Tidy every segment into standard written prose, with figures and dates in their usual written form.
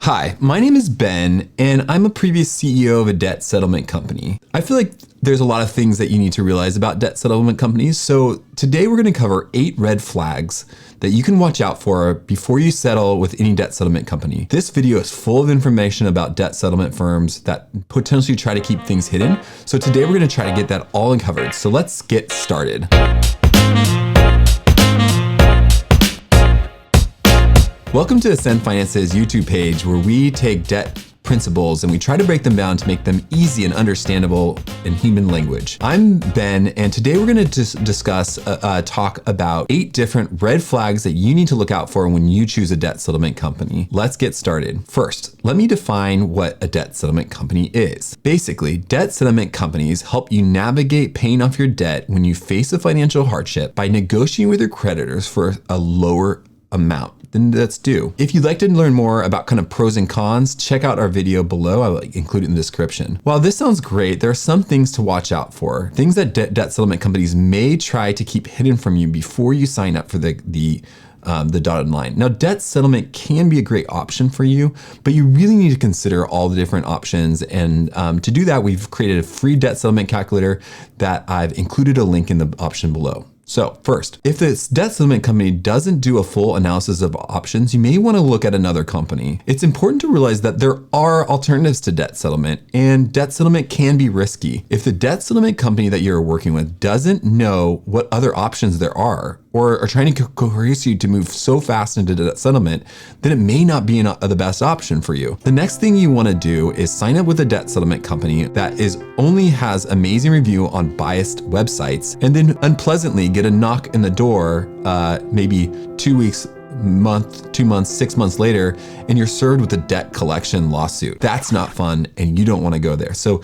Hi, my name is Ben, and I'm a previous CEO of a debt settlement company. I feel like there's a lot of things that you need to realize about debt settlement companies. So today we're going to cover 8 red flags that you can watch out for before you settle with any debt settlement company. This video is full of information about debt settlement firms that potentially try to keep things hidden. So today we're going to try to get that all uncovered. So let's get started. Welcome to Ascend Finance's YouTube page, where we take debt principles and we try to break them down to make them easy and understandable in human language. I'm Ben, and today we're going to discuss, talk about 8 different red flags that you need to look out for when you choose a debt settlement company. Let's get started. First, let me define what a debt settlement company is. Basically, debt settlement companies help you navigate paying off your debt when you face a financial hardship by negotiating with your creditors for a lower amount than that's due. If you'd like to learn more about kind of pros and cons, check out our video below. I will include it in the description. While this sounds great, there are some things to watch out for. Things that debt settlement companies may try to keep hidden from you before you sign up for the dotted line. Now, debt settlement can be a great option for you, but you really need to consider all the different options. And to do that, we've created a free debt settlement calculator that I've included a link in the option below. So first, if this debt settlement company doesn't do a full analysis of options, you may want to look at another company. It's important to realize that there are alternatives to debt settlement, and debt settlement can be risky. If the debt settlement company that you're working with doesn't know what other options there are, or are trying to coerce you to move so fast into debt settlement, then it may not be the best option for you. The next thing you want to do is sign up with a debt settlement company that only has amazing review on biased websites, and then unpleasantly get a knock in the door, maybe 2 weeks, month, 2 months, 6 months later, and you're served with a debt collection lawsuit. That's not fun, and you don't want to go there. So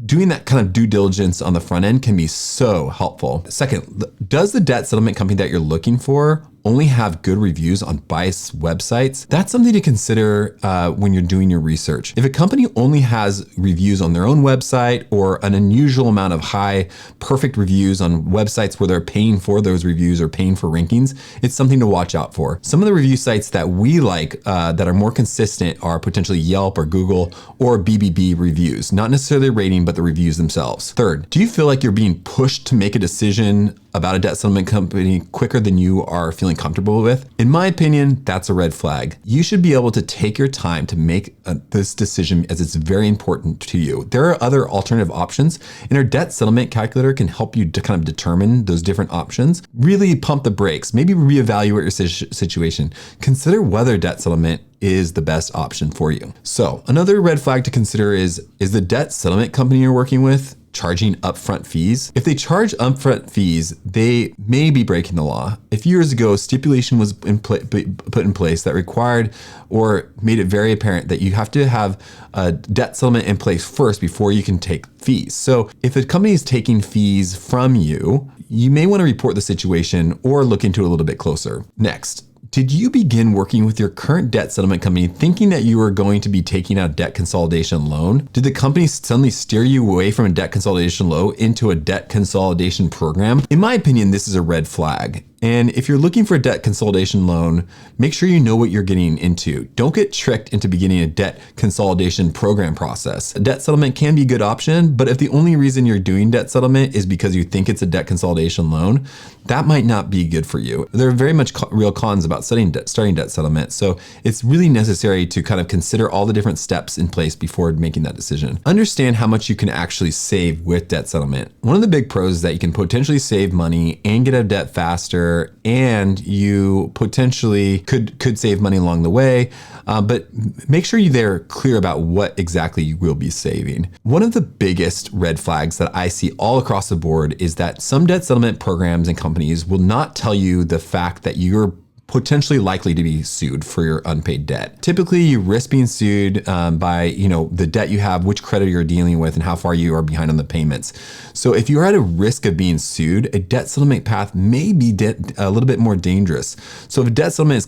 doing that kind of due diligence on the front end can be so helpful. Second, does the debt settlement company that you're looking for only have good reviews on biased websites? That's something to consider when you're doing your research. If a company only has reviews on their own website, or an unusual amount of high perfect reviews on websites where they're paying for those reviews or paying for rankings, it's something to watch out for. Some of the review sites that we like that are more consistent are potentially Yelp or Google or BBB reviews, not necessarily rating, but the reviews themselves. Third, do you feel like you're being pushed to make a decision about a debt settlement company quicker than you are feeling comfortable with? In my opinion, that's a red flag. You should be able to take your time to make this decision, as it's very important to you. There are other alternative options, and our debt settlement calculator can help you to kind of determine those different options. Really pump the brakes, maybe reevaluate your situation. Consider whether debt settlement is the best option for you. So another red flag to consider is the debt settlement company you're working with charging upfront fees? If they charge upfront fees, they may be breaking the law. If years ago, stipulation was put in place that required or made it very apparent that you have to have a debt settlement in place first before you can take fees. So if a company is taking fees from you, you may want to report the situation or look into it a little bit closer. Next, did you begin working with your current debt settlement company thinking that you were going to be taking out a debt consolidation loan? Did the company suddenly steer you away from a debt consolidation loan into a debt consolidation program? In my opinion, this is a red flag. And if you're looking for a debt consolidation loan, make sure you know what you're getting into. Don't get tricked into beginning a debt consolidation program process. A debt settlement can be a good option, but if the only reason you're doing debt settlement is because you think it's a debt consolidation loan, that might not be good for you. There are very much real cons about starting debt settlement. So it's really necessary to kind of consider all the different steps in place before making that decision. Understand how much you can actually save with debt settlement. One of the big pros is that you can potentially save money and get out of debt faster, and you potentially could save money along the way, but make sure they're clear about what exactly you will be saving. One of the biggest red flags that I see all across the board is that some debt settlement programs and companies will not tell you the fact that you're potentially likely to be sued for your unpaid debt. Typically, you risk being sued by the debt you have, which creditor you're dealing with, and how far you are behind on the payments. So if you're at a risk of being sued, a debt settlement path may be a little bit more dangerous. So if a debt settlement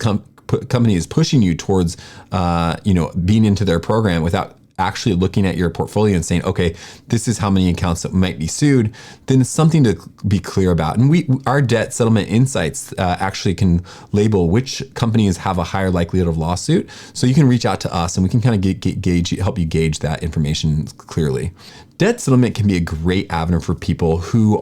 company is pushing you towards being into their program without actually looking at your portfolio and saying, okay, this is how many accounts that might be sued, then it's something to be clear about. And our debt settlement insights actually can label which companies have a higher likelihood of lawsuit. So you can reach out to us and we can kind of help you gauge that information clearly. Debt settlement can be a great avenue for people who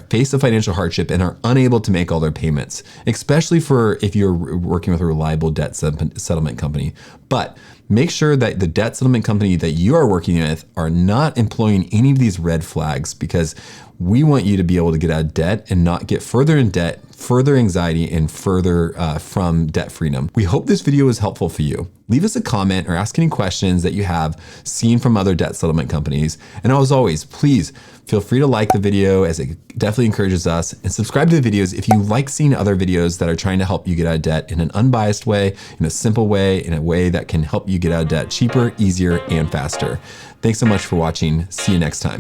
face a financial hardship and are unable to make all their payments, especially if you're working with a reliable debt settlement company. But make sure that the debt settlement company that you are working with are not employing any of these red flags, because we want you to be able to get out of debt and not get further in debt, further anxiety, and further from debt freedom. We hope this video was helpful for you. Leave us a comment or ask any questions that you have seen from other debt settlement companies. And as always, please feel free to like the video, as it definitely encourages us, and subscribe to the videos if you like seeing other videos that are trying to help you get out of debt in an unbiased way, in a simple way, in a way that can help you get out of debt cheaper, easier, and faster. Thanks so much for watching. See you next time.